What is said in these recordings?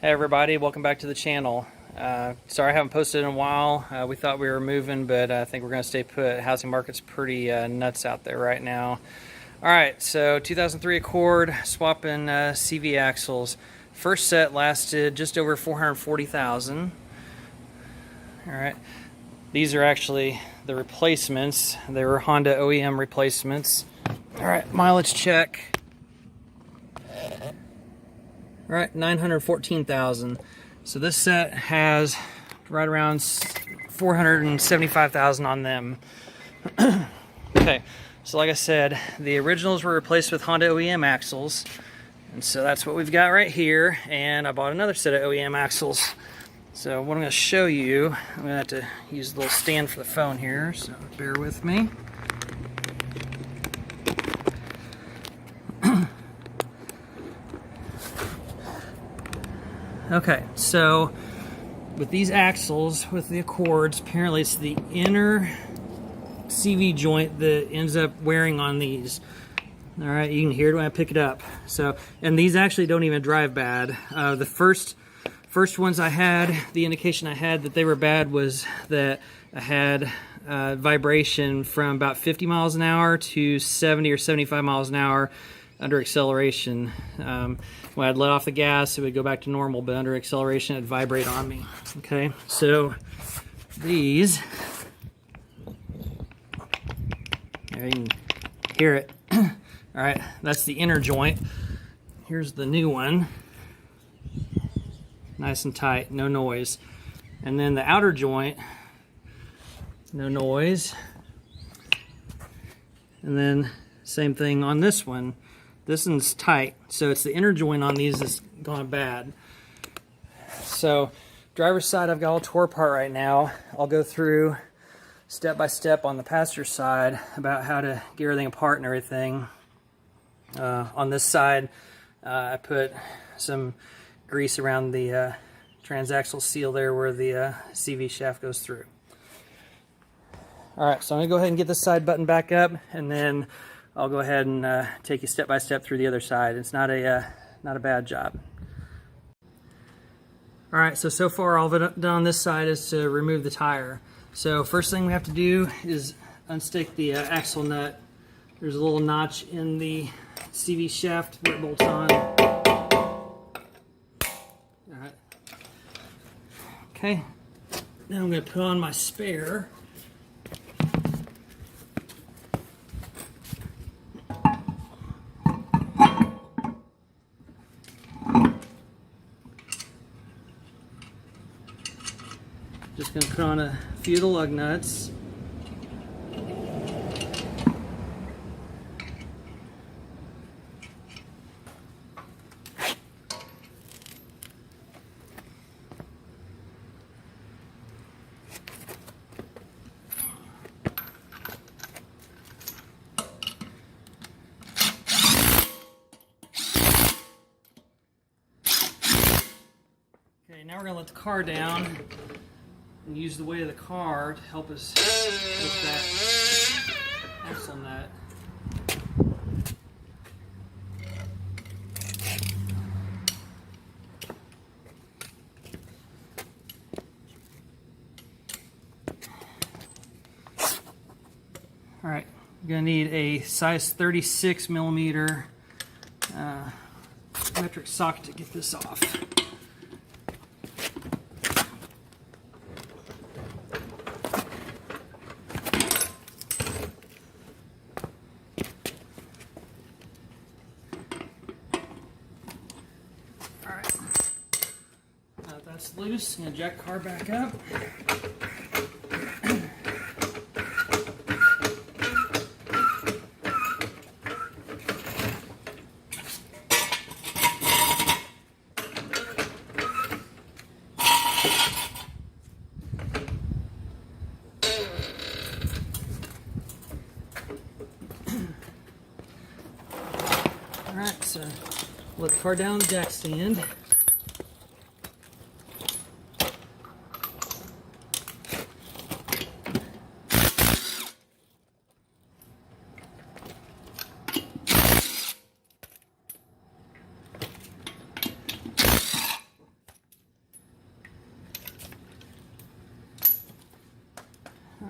Hey everybody, welcome back to the channel. Sorry I haven't posted in a while. We thought we were moving, but I think we're going to stay put. Housing market's pretty nuts out there right now. Alright, so 2003 Accord, swapping CV axles. First set lasted just over 440,000. Alright, these are actually the replacements. They were Honda OEM replacements. Alright, mileage check. All right, 914,000. So this set has right around 475,000 on them. Okay, so like I said, the originals were replaced with Honda OEM axles. And so that's what we've got right here. And I bought another set of OEM axles. So what I'm going to show you, I'm going to have to use a little stand for the phone here, so bear with me. Okay, so with these axles, with the Accords, apparently it's the inner CV joint that ends up wearing on these. All right, you can hear it when I pick it up. So, and these actually don't even drive bad. The first ones I had, the indication I had that they were bad was that I had vibration from about 50 miles an hour to 70 or 75 miles an hour under acceleration. When I'd let off the gas, it would go back to normal, but under acceleration, it'd vibrate on me. Okay, so these, there you can hear it. All right, that's the inner joint. Here's the new one. Nice and tight, no noise. And then the outer joint, no noise. And then same thing on this one. This one's tight, so it's the inner joint on these that's gone bad. So, driver's side, I've got all tore apart right now. I'll go through step by step on the passenger side about how to get everything apart and everything. On this side, I put some grease around the transaxle seal there where the CV shaft goes through. Alright, so I'm going to go ahead and get this side button back up, and then I'll go ahead and take you step by step through the other side. It's not a bad job. All right, so far all I've done on this side is to remove the tire. So first thing we have to do is unstick the axle nut. There's a little notch in the CV shaft where it bolts on. All right. Okay, now I'm going to put on my spare. Just going to put on a few of the lug nuts. Okay, now we're going to let the car down and use the weight of the car to help us with that axle nut. All right, you're going to need a size 36 millimeter metric socket to get this off. That's loose. I'm going to jack the car back up. Alright, so let the car down the jack stand.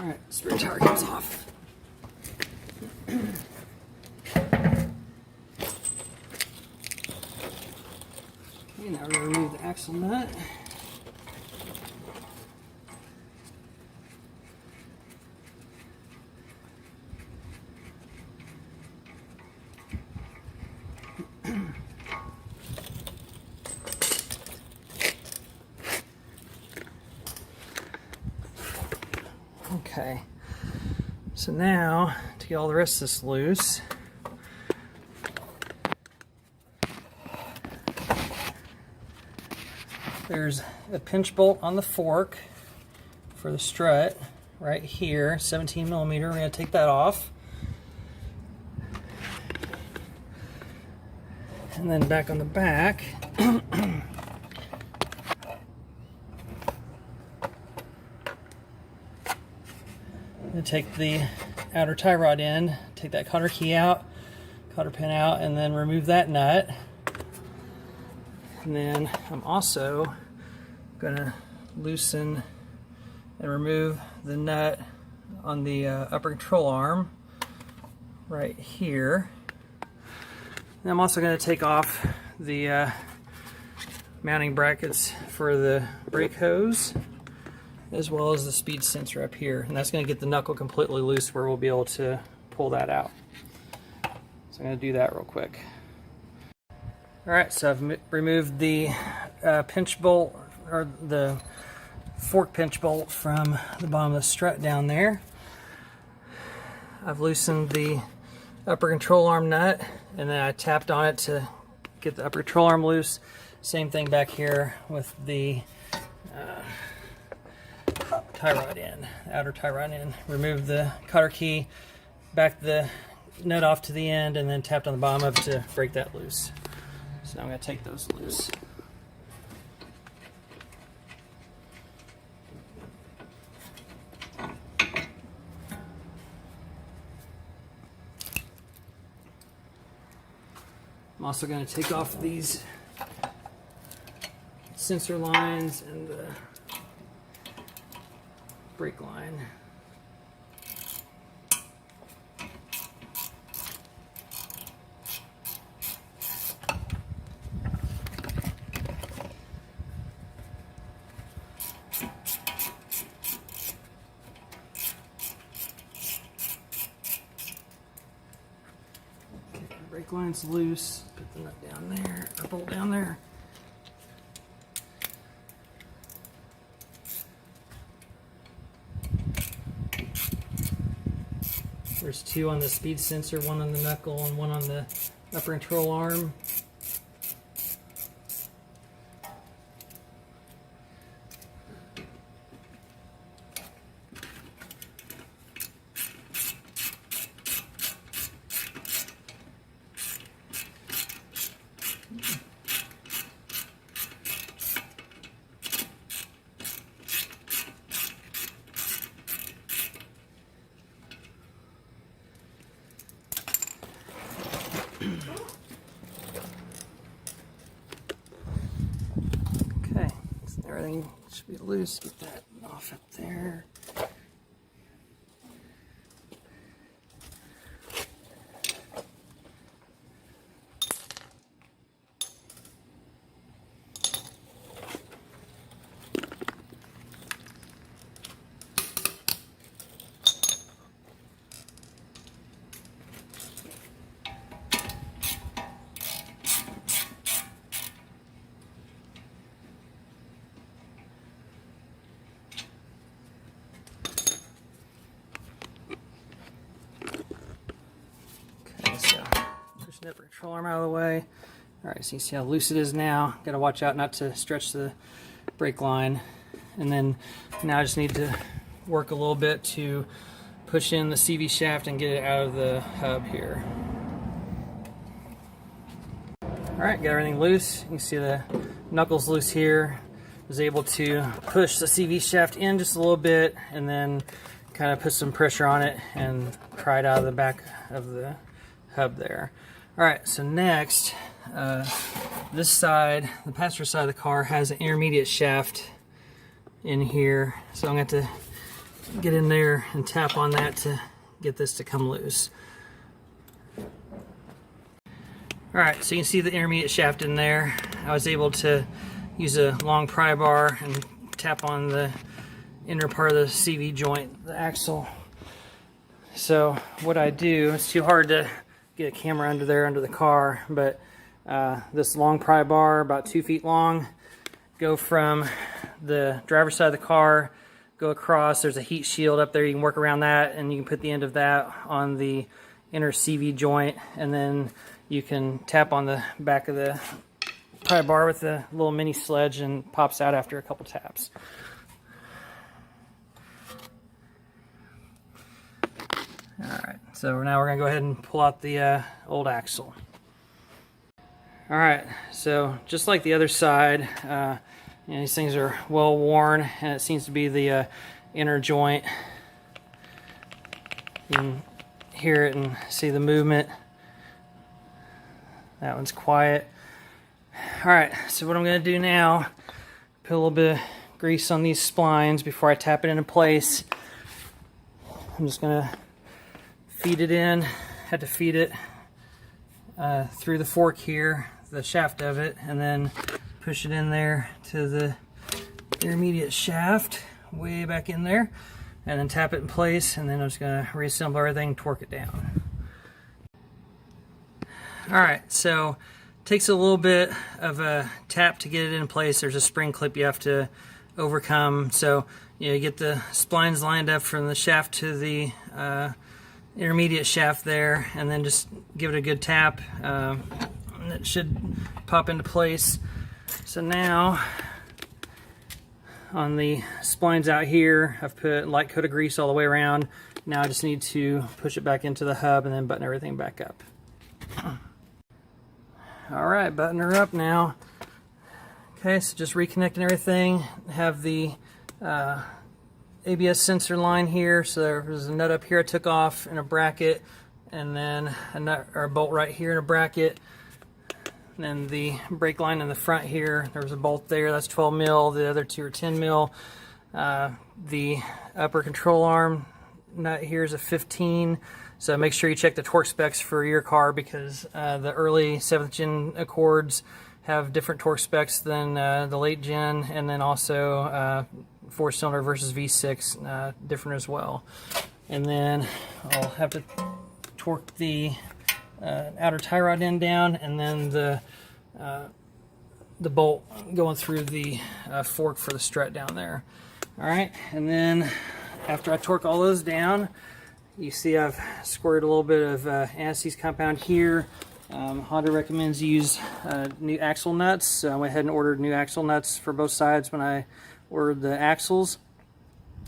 Alright, spare tire comes off. Okay, now we're going to remove the axle nut. Okay, so now to get all the rest of this loose, there's a pinch bolt on the fork for the strut right here, 17 millimeter. We're going to take that off. And then back on the back, I'm going to take the outer tie rod in, take that cotter key out, cotter pin out, and then remove that nut. And then I'm also going to loosen and remove the nut on the upper control arm right here. And I'm also going to take off the mounting brackets for the brake hose, as well as the speed sensor up here, and that's going to get the knuckle completely loose where we'll be able to pull that out. So I'm going to do that real quick. Alright, so I've removed the pinch bolt, or the fork pinch bolt from the bottom of the strut down there. I've loosened the upper control arm nut, and then I tapped on it to get the upper control arm loose. Same thing back here with the tie rod in, outer tie rod in. Remove the cotter key, back the nut off to the end, and then tapped on the bottom of it to break that loose. So now I'm going to take those loose. I'm also going to take off these sensor lines and the brake line. Okay, the brake line's loose. Put the nut down there, or bolt down there. There's two on the speed sensor, one on the knuckle and one on the upper control arm. Okay, so everything should be loose. Get that off up there. The upper control arm out of the way. Alright, so you see how loose it is now. Got to watch out not to stretch the brake line. And then now I just need to work a little bit to push in the CV shaft and get it out of the hub here. Alright, got everything loose. You can see the knuckles loose here. Was able to push the CV shaft in just a little bit and then kind of put some pressure on it and pry it out of the back of the hub there. Alright, so next, this side, the passenger side of the car, has an intermediate shaft in here. So I'm going to have to get in there and tap on that to get this to come loose. Alright, so you can see the intermediate shaft in there. I was able to use a long pry bar and tap on the inner part of the CV joint, the axle. So what I do, it's too hard to get a camera under there under the car, but this long pry bar, about 2 feet long, go from the driver's side of the car, go across. There's a heat shield up there. You can work around that, and you can put the end of that on the inner CV joint, and then you can tap on the back of the pry bar with a little mini sledge, and pops out after a couple taps. Alright, so now we're going to go ahead and pull out the old axle. Alright, so just like the other side, these things are well worn, and it seems to be the inner joint. You can hear it and see the movement. That one's quiet. Alright, so what I'm going to do now, put a little bit of grease on these splines before I tap it into place. I'm just going to feed it in. Had to feed it through the fork here, the shaft of it, and then push it in there to the intermediate shaft, way back in there, and then tap it in place, and then I'm just going to reassemble everything, torque it down. Alright, so it takes a little bit of a tap to get it in place. There's a spring clip you have to overcome. So you get the splines lined up from the shaft to the intermediate shaft there, and then just give it a good tap, and it should pop into place. So now on the splines out here, I've put light coat of grease all the way around. Now I just need to push it back into the hub and then button everything back up. Alright, button her up now. Okay, so just reconnecting everything. Have the ABS sensor line here. So there's a nut up here I took off in a bracket, and then a nut or a bolt right here in a bracket. And then the brake line in the front here, there was a bolt there, that's 12 mil, the other two are 10 mil. The upper control arm nut here is a 15. So make sure you check the torque specs for your car, because the early 7th gen Accords have different torque specs than the late gen, and then also 4-cylinder versus V6 different as well. And then I'll have to torque the outer tie rod end down, and then the bolt going through the fork for the strut down there. Alright, and then after I torque all those down, you see I've squirted a little bit of anti-seize compound here. Honda recommends you use new axle nuts, so I went ahead and ordered new axle nuts for both sides when I ordered the axles.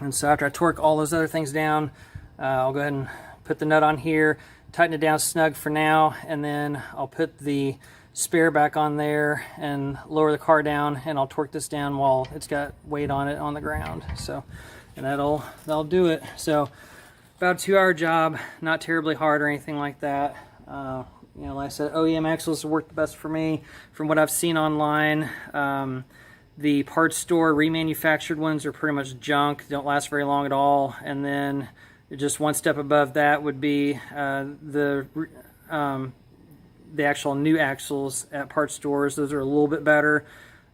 And so after I torque all those other things down, I'll go ahead and put the nut on here, tighten it down snug for now, and then I'll put the spare back on there and lower the car down, and I'll torque this down while it's got weight on it on the ground. So, and that'll do it. So about a 2-hour job, not terribly hard or anything like that. You know, like I said, OEM axles work the best for me from what I've seen online. The parts store remanufactured ones are pretty much junk, don't last very long at all. And then just one step above that would be the actual new axles at parts stores. Those are a little bit better.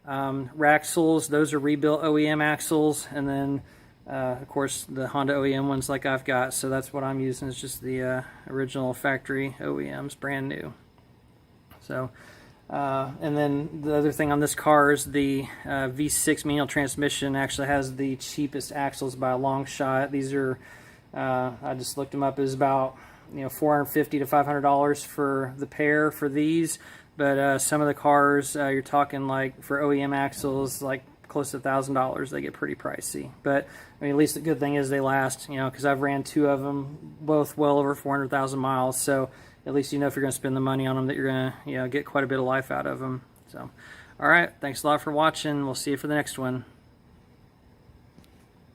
Raxles, those are rebuilt OEM axles, and then of course the Honda OEM ones like I've got. So that's what I'm using, is just the original factory OEMs, brand new. So and then the other thing on this car is the V6 manual transmission actually has the cheapest axles by a long shot. These are I just looked them up, is about $450 to $500 for the pair for these, but some of the cars you're talking like for OEM axles like close to $1,000. They get pretty pricey, but I mean, at least the good thing is they last, because I've ran 2 of them, both well over 400,000 miles, so at least if you're going to spend the money on them, that you're going to get quite a bit of life out of them. So alright, thanks a lot for watching. We'll see you for the next one.